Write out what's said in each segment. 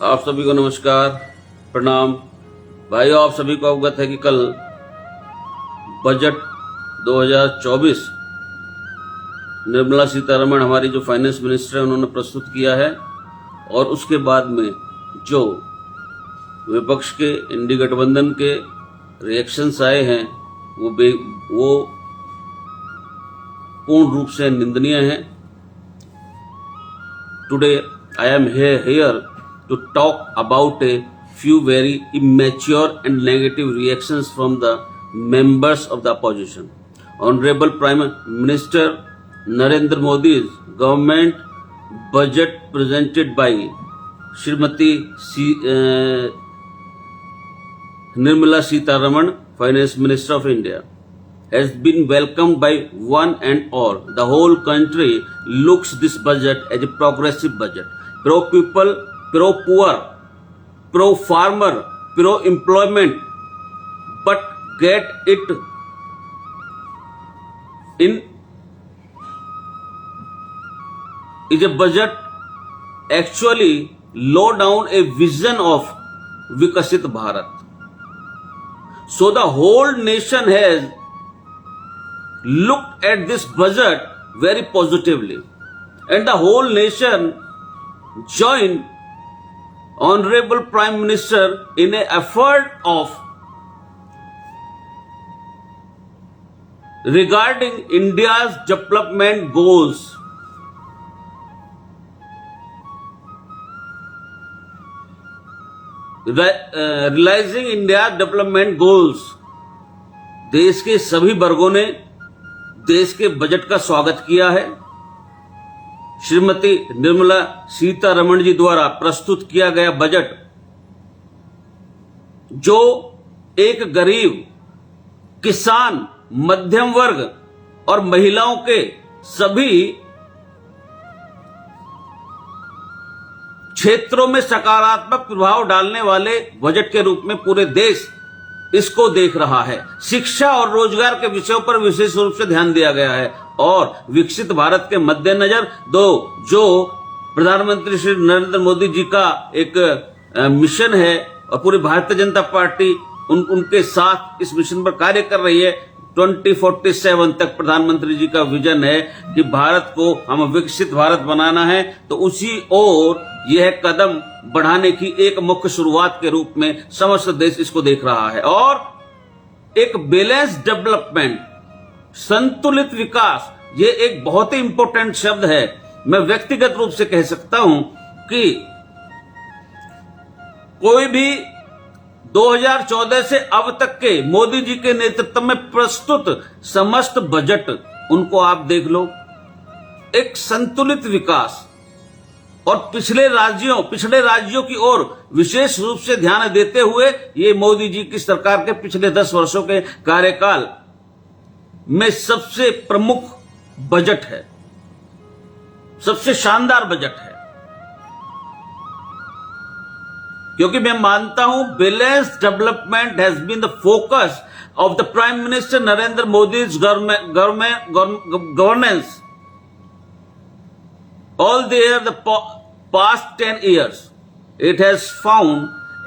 आप सभी को नमस्कार, प्रणाम। भाइयों, आप सभी को अवगत है कि कल बजट 2024 निर्मला सीतारमण हमारी जो फाइनेंस मिनिस्टर है उन्होंने प्रस्तुत किया है और उसके बाद में जो विपक्ष के इंडी गठबंधन के रिएक्शंस आए हैं वो पूर्ण रूप से निंदनीय हैं। Today I am here to talk about a few very immature and negative reactions from the members of the opposition. Honorable Prime Minister Narendra Modi's government budget presented by Srimati Nirmala Sitharaman, Finance Minister of India, has been welcomed by one and all. The whole country looks this budget as a progressive budget, pro-people, pro-poor, pro-farmer, pro-employment, but get it in is a budget actually low down a vision of Vikasit Bharat. So the whole nation has looked at this budget very positively, and the whole nation joined Honorable Prime Minister in an effort of regarding India's development goals. Realizing India's development goals, देश के सभी वर्गों ने देश के budget का स्वागत किया है। श्रीमती निर्मला सीतारमण जी द्वारा प्रस्तुत किया गया बजट जो एक गरीब, किसान, मध्यम वर्ग और महिलाओं के सभी क्षेत्रों में सकारात्मक प्रभाव डालने वाले बजट के रूप में पूरे देश इसको देख रहा है। शिक्षा और रोजगार के विषयों पर विशेष रूप से ध्यान दिया गया है और विकसित भारत के मद्देनजर जो प्रधानमंत्री श्री नरेंद्र मोदी जी का एक मिशन है और पूरी भारतीय जनता पार्टी उनके साथ इस मिशन पर कार्य कर रही है। 2047 तक प्रधानमंत्री जी का विजन है कि भारत को हम विकसित भारत बनाना है, तो उसी ओर यह कदम बढ़ाने की एक मुख्य शुरुआत के रूप में समस्त देश इसको देख रहा है। और एक बैलेंस डेवलपमेंट, संतुलित विकास, ये एक बहुत ही इंपॉर्टेंट शब्द है। मैं व्यक्तिगत रूप से कह सकता हूं कि कोई भी 2014 से अब तक के मोदी जी के नेतृत्व में प्रस्तुत समस्त बजट उनको आप देख लो, एक संतुलित विकास और पिछड़े राज्यों की ओर विशेष रूप से ध्यान देते हुए ये मोदी जी की सरकार के पिछले 10 वर्षों के कार्यकाल में सबसे प्रमुख बजट है, सबसे शानदार बजट है। क्योंकि मैं मानता हूं balance development has been the focus of the prime minister Narendra Modi's governance all the past 10 years. It has found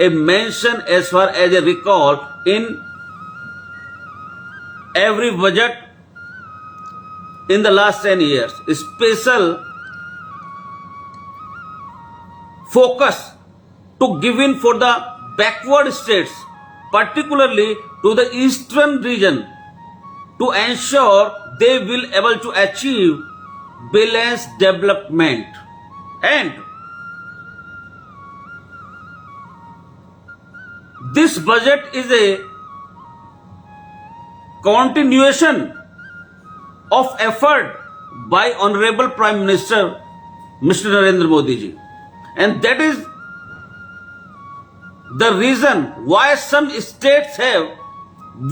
a mention as far as a record in every budget in the last 10 years. Special focus to give in for the backward states, particularly to the eastern region, to ensure they will able to achieve balanced development. And this budget is a continuation of effort by Honorable Prime Minister Mr. Narendra Modi ji, and that is the reason why some states have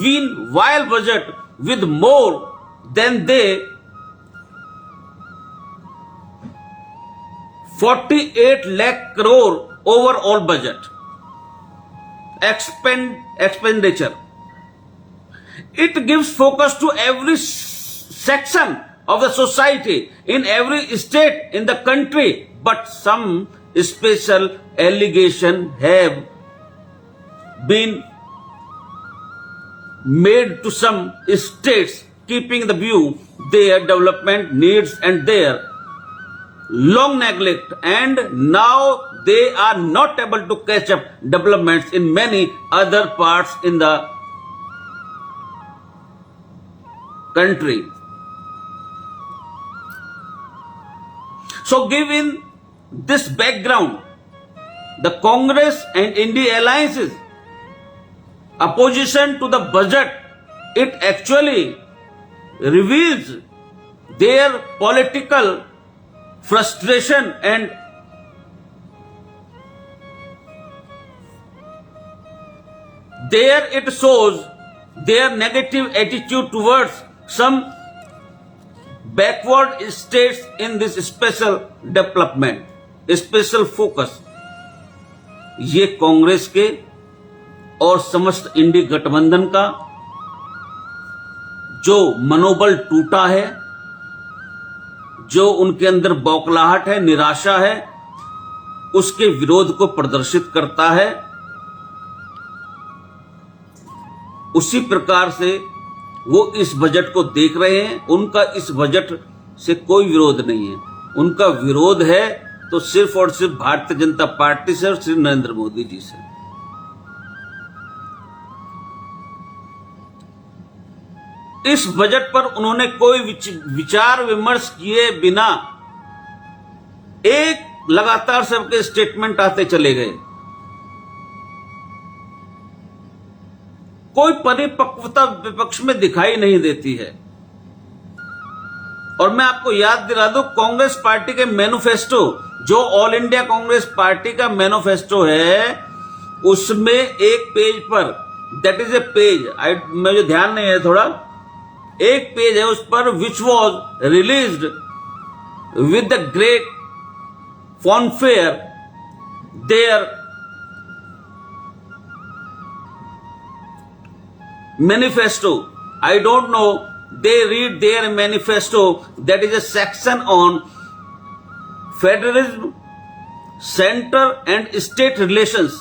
been wild budget with more than they 48 lakh crore overall budget expenditure. It gives focus to every section of the society in every state in the country, but some special allegation have been made to some states keeping the view their development needs and their long neglect, and now they are not able to catch up developments in many other parts in the country. So given this background, the Congress and India alliances opposition to the budget, it actually reveals their political frustration and there it shows their negative attitude towards some backward states in this special development, special focus. ये कांग्रेस के और समस्त इंडी गठबंधन का जो मनोबल टूटा है, जो उनके अंदर बौखलाहट है, निराशा है, उसके विरोध को प्रदर्शित करता है। उसी प्रकार से वो इस बजट को देख रहे हैं। उनका इस बजट से कोई विरोध नहीं है, उनका विरोध है तो सिर्फ और सिर्फ भारतीय जनता पार्टी से और श्री नरेंद्र मोदी जी से। इस बजट पर उन्होंने कोई विचार विमर्श किए बिना एक लगातार सबके स्टेटमेंट आते चले गए। कोई परिपक्वता विपक्ष में दिखाई नहीं देती है। और मैं आपको याद दिला दूं, कांग्रेस पार्टी के मैनिफेस्टो, जो ऑल इंडिया कांग्रेस पार्टी का मैनिफेस्टो है, उसमें एक पेज पर, दैट इज ए पेज, मुझे ध्यान नहीं है थोड़ा, एक पेज है उस पर, which was released with the great fanfare their manifesto. I don't know, they read their manifesto, that is a section on federalism, center and state relations.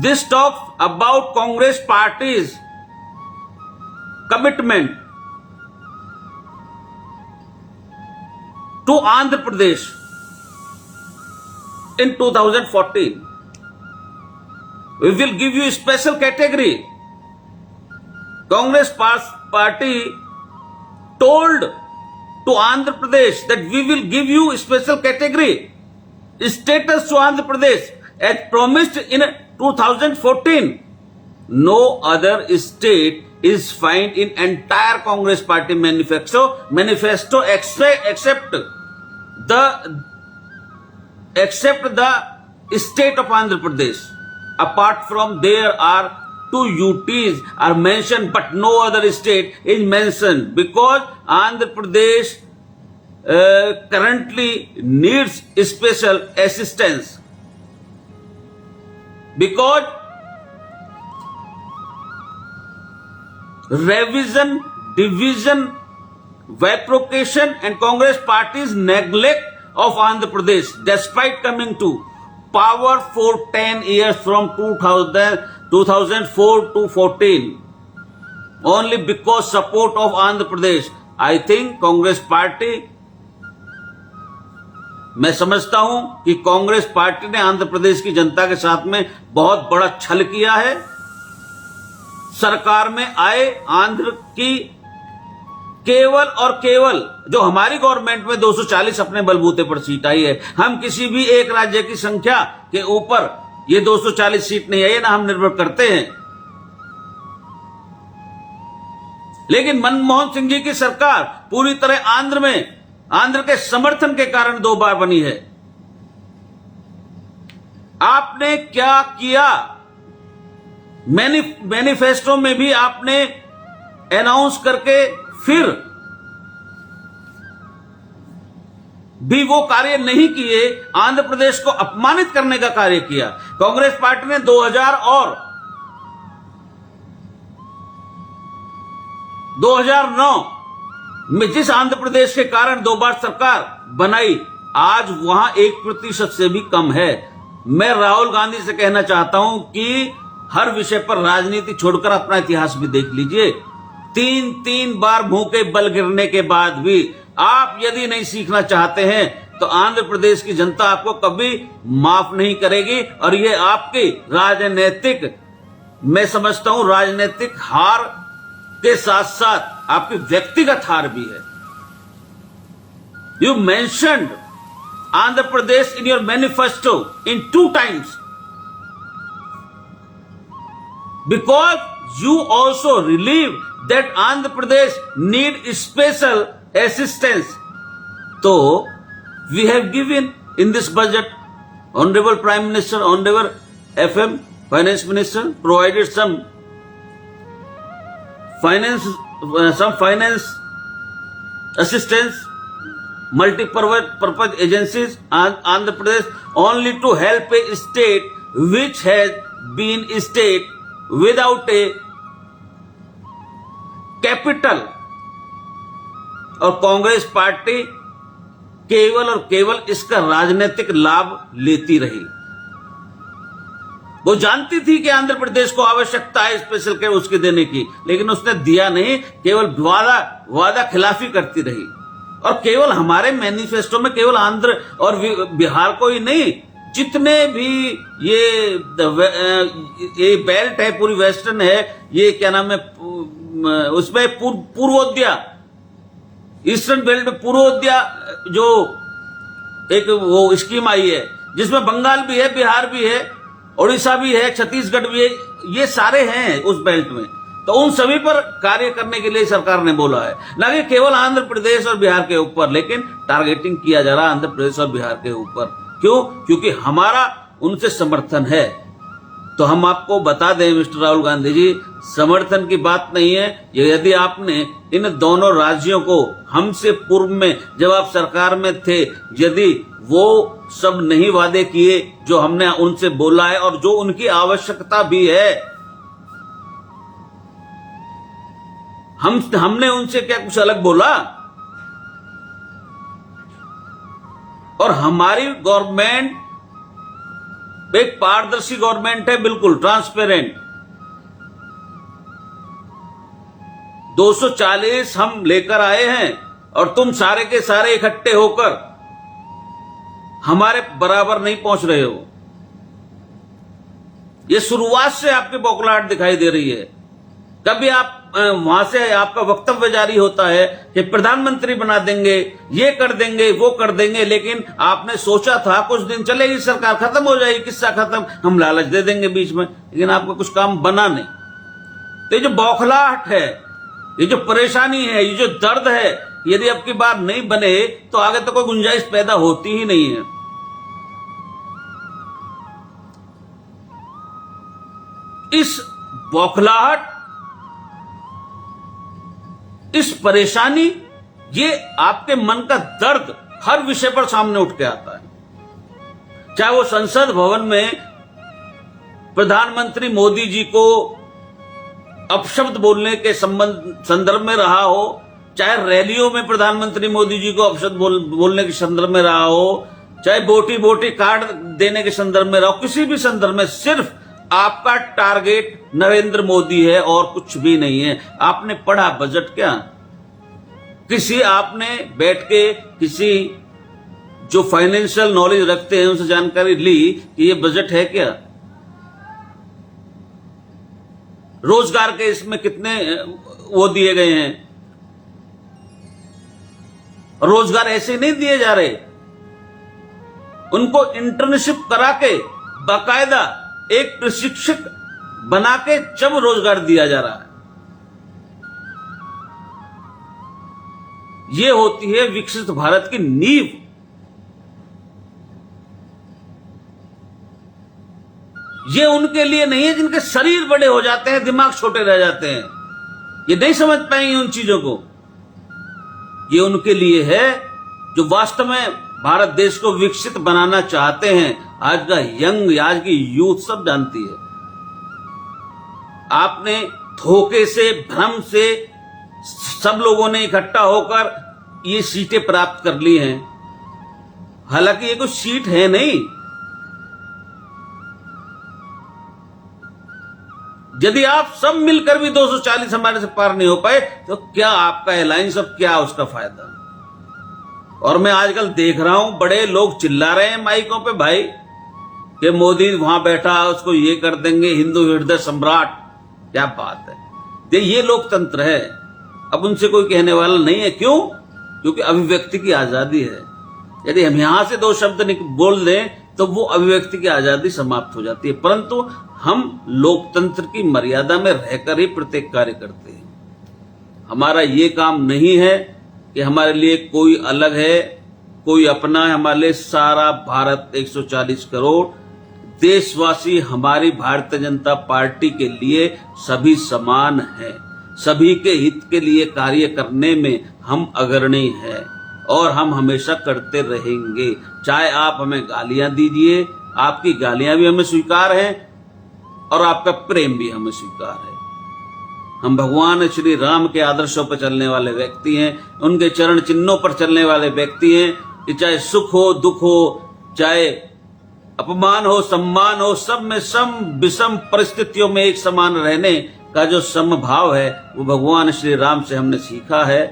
This talks about Congress party's commitment to Andhra Pradesh in 2014. We will give you a special category. Congress party told to Andhra Pradesh that we will give you a special category status to Andhra Pradesh as promised in 2014. No other state is found in entire Congress party manifesto except the state of Andhra Pradesh. Apart from there are 2 UTs are mentioned, but no other state is mentioned because Andhra Pradesh currently needs special assistance because revision, division, bifurcation and Congress party's neglect of Andhra Pradesh despite coming to power for 10 years from 2004 to 14 only because support of Andhra Pradesh. I think Congress party, मैं समझता हूं कि Congress party ने आंध्र प्रदेश की जनता के साथ में बहुत बड़ा छल किया है। सरकार में आए आंध्र की केवल और केवल जो हमारी गवर्नमेंट में 240 अपने बलबूते पर सीट आई है, हम किसी भी एक राज्य की संख्या के ऊपर ये 240 सीट नहीं आई ना हम निर्भर करते हैं। लेकिन मनमोहन सिंह जी की सरकार पूरी तरह आंध्र के समर्थन के कारण 2 बार बनी है। आपने क्या किया? मैनिफेस्टो में भी आपने अनाउंस करके फिर भी वो कार्य नहीं किए, आंध्र प्रदेश को अपमानित करने का कार्य किया। कांग्रेस पार्टी ने 2009 में जिस आंध्र प्रदेश के कारण 2 बार सरकार बनाई, आज वहां 1% से भी कम है। मैं राहुल गांधी से कहना चाहता हूं कि हर विषय पर राजनीति छोड़कर अपना इतिहास भी देख लीजिए। 3 बार मुंह के बल गिरने के बाद भी आप यदि नहीं सीखना चाहते हैं तो आंध्र प्रदेश की जनता आपको कभी माफ नहीं करेगी। और ये आपकी राजनीतिक, मैं समझता हूं राजनीतिक हार के साथ साथ आपकी व्यक्तिगत हार भी है। You mentioned Andhra Pradesh in your manifesto in 2 times because you also believe that Andhra Pradesh need special assistance. So we have given in this budget, Honorable Prime Minister, Honorable FM Finance Minister provided some finance assistance, multi-purpose agencies on Andhra Pradesh only to help a state which has been a state without a capital। और Congress party केवल और केवल इसका राजनीतिक लाभ लेती रही। वो जानती थी कि आंध्र प्रदेश को आवश्यकता है स्पेशल केयर उसके देने की, लेकिन उसने दिया नहीं, केवल वादा खिलाफी करती रही। और केवल हमारे मैनिफेस्टो में केवल आंध्र और बिहार को ही नहीं, जितने भी ये बेल्ट है, पूरी वेस्टर्न है, ये क्या नाम है, उसमें पूर्वोदया, ईस्टर्न बेल्ट में पूर्वोदया जो एक वो स्कीम आई है, जिसमें बंगाल भी है, बिहार भी है, उड़ीसा भी है, छत्तीसगढ़ भी है, ये सारे हैं उस बेल्ट में। तो उन सभी पर कार्य करने के लिए सरकार ने बोला है, ना कि केवल आंध्र प्रदेश और बिहार के ऊपर। लेकिन टारगेटिंग किया जा रहा है आंध्र प्रदेश और बिहार के ऊपर। क्यों? क्योंकि हमारा उनसे समर्थन है। तो हम आपको बता दें मिस्टर राहुल गांधी जी, समर्थन की बात नहीं है। यदि आपने इन दोनों राज्यों को हमसे पूर्व में जब आप सरकार में थे, यदि वो सब नहीं वादे किए जो हमने उनसे बोला है और जो उनकी आवश्यकता भी है, हमने उनसे क्या कुछ अलग बोला? और हमारी गवर्नमेंट एक पारदर्शी गवर्नमेंट है, बिल्कुल ट्रांसपेरेंट। 240 हम लेकर आए हैं और तुम सारे के सारे इकट्ठे होकर हमारे बराबर नहीं पहुंच रहे हो। ये शुरुआत से आपकी बौखलाहट दिखाई दे रही है। कभी आप वहां से आपका वक्तव्य जारी होता है कि प्रधानमंत्री बना देंगे, ये कर देंगे, वो कर देंगे, लेकिन आपने सोचा था कुछ दिन चलेगी सरकार, खत्म हो जाएगी, किस्सा खत्म, हम लालच दे देंगे बीच में, लेकिन आपका कुछ काम बना नहीं। तो ये जो बौखलाहट है, ये जो परेशानी है, ये जो दर्द है, यदि अब की बार नहीं बने तो आगे तो कोई गुंजाइश पैदा होती ही नहीं है। इस बौखलाहट, इस परेशानी, ये आपके मन का दर्द हर विषय पर सामने उठ के आता है। चाहे वो संसद भवन में प्रधानमंत्री मोदी जी को अपशब्द बोलने के संदर्भ में रहा हो, चाहे रैलियों में प्रधानमंत्री मोदी जी को अपशब्द बोलने के संदर्भ में रहा हो, चाहे बोटी बोटी कार्ड देने के संदर्भ में रहा हो, किसी भी संदर्भ में सिर्फ आपका टारगेट नरेंद्र मोदी है और कुछ भी नहीं है। आपने पढ़ा बजट क्या? किसी आपने बैठ के किसी जो फाइनेंशियल नॉलेज रखते हैं उनसे जानकारी ली कि ये बजट है क्या? रोजगार के इसमें कितने वो दिए गए हैं? रोजगार ऐसे नहीं दिए जा रहे, उनको इंटर्नशिप करा के बाकायदा एक प्रशिक्षक बना के जब रोजगार दिया जा रहा है। यह होती है विकसित भारत की नींव। ये उनके लिए नहीं है जिनके शरीर बड़े हो जाते हैं, दिमाग छोटे रह जाते हैं, ये नहीं समझ पाएंगे उन चीजों को। ये उनके लिए है जो वास्तव में भारत देश को विकसित बनाना चाहते हैं। आज का यंग, आज की यूथ सब जानती है। आपने धोखे से, भ्रम से सब लोगों ने इकट्ठा होकर ये सीटें प्राप्त कर ली हैं हालांकि ये कोई सीट है नहीं। यदि आप सब मिलकर भी 240 हमारे से पार नहीं हो पाए तो क्या आपका अलायंस और क्या उसका फायदा। और मैं आजकल देख रहा हूं बड़े लोग चिल्ला रहे हैं माइकों पे भाई कि मोदी वहां बैठा उसको ये कर देंगे, हिंदू हृदय सम्राट। क्या बात है, ये लोकतंत्र है। अब उनसे कोई कहने वाला नहीं है। क्यों? क्योंकि अभिव्यक्ति की आजादी है। यदि हम यहां से दो शब्द बोल दें तो वो अभिव्यक्ति की आजादी समाप्त हो जाती है। परंतु हम लोकतंत्र की मर्यादा में रहकर ही प्रत्येक कार्य करते हैं। हमारा ये काम नहीं है कि हमारे लिए कोई अलग है, कोई अपना है। हमारे लिए सारा भारत 140 करोड़ देशवासी हमारी भारतीय जनता पार्टी के लिए सभी समान हैं। सभी के हित के लिए कार्य करने में हम अग्रणी हैं और हम हमेशा करते रहेंगे। चाहे आप हमें गालियां दीजिए, आपकी गालियां भी हमें स्वीकार हैं और आपका प्रेम भी हमें स्वीकार है। हम भगवान श्री राम के आदर्शों पर चलने वाले व्यक्ति हैं, उनके चरण चिन्हों पर चलने वाले व्यक्ति हैं कि चाहे सुख हो दुख हो, चाहे अपमान हो सम्मान हो, सब में सम विषम परिस्थितियों में एक समान रहने का जो समभाव है वो भगवान श्री राम से हमने सीखा है।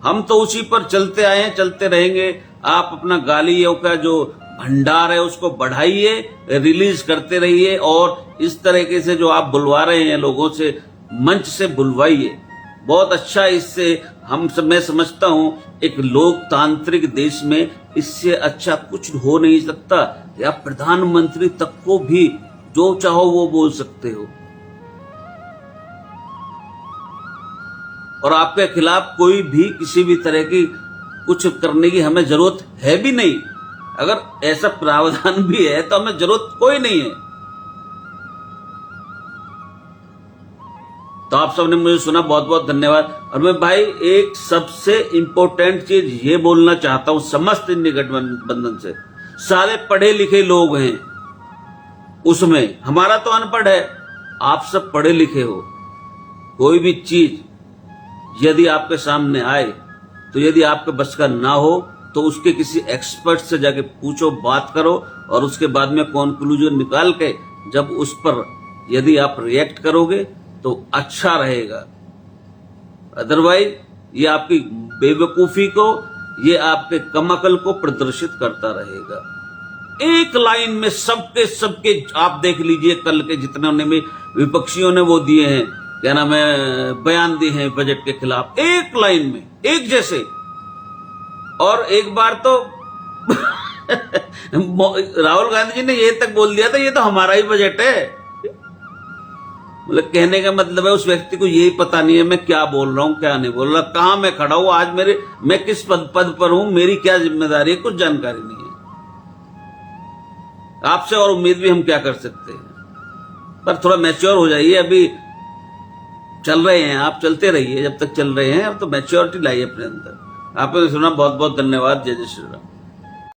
हम तो उसी पर चलते आए हैं, चलते रहेंगे। आप अपना गालियों का जो भंडार है उसको बढ़ाइए, रिलीज करते रहिए और इस तरीके से जो आप बुलवा रहे हैं लोगों से, मंच से बुलवाइए। बहुत अच्छा, इससे मैं समझता हूं एक लोकतांत्रिक देश में इससे अच्छा कुछ हो नहीं सकता। या प्रधानमंत्री तक को भी जो चाहो वो बोल सकते हो और आपके खिलाफ कोई भी किसी भी तरह की कुछ करने की हमें जरूरत है भी नहीं। अगर ऐसा प्रावधान भी है तो हमें जरूरत कोई नहीं है। तो आप सबने मुझे सुना, बहुत बहुत धन्यवाद। और मैं भाई एक सबसे इंपॉर्टेंट चीज ये बोलना चाहता हूं समस्त इंडिया गठबंधन से, सारे पढ़े लिखे लोग हैं उसमें, हमारा तो अनपढ़ है, आप सब पढ़े लिखे हो। कोई भी चीज यदि आपके सामने आए तो यदि आपके बस का ना हो तो उसके किसी एक्सपर्ट से जाके पूछो, बात करो और उसके बाद में कंक्लूजन निकाल के जब उस पर यदि आप रिएक्ट करोगे तो अच्छा रहेगा। अदरवाइज ये आपकी बेवकूफी को, ये आपके कमअकल को प्रदर्शित करता रहेगा। एक लाइन में सबके सबके आप देख लीजिए, कल के जितने ने विपक्षियों ने वो दिए हैं, क्या नाम है, बयान दिए हैं बजट के खिलाफ, एक लाइन में एक जैसे। और एक बार तो राहुल गांधी जी ने ये तक बोल दिया था ये तो हमारा ही बजट है। मतलब कहने का मतलब है उस व्यक्ति को यही पता नहीं है मैं क्या बोल रहा हूं क्या नहीं बोल रहा, कहां मैं खड़ा हूं आज, मैं किस पद पर हूं, मेरी क्या जिम्मेदारी है, कुछ जानकारी नहीं है। आपसे और उम्मीद भी हम क्या कर सकते हैं। पर थोड़ा मैच्योर हो जाइए, अभी चल रहे हैं आप, चलते रहिए जब तक चल रहे हैं। अब तो मैच्योरिटी लाइए अपने अंदर। आपने सुना, बहुत बहुत धन्यवाद। जय जय श्री राम।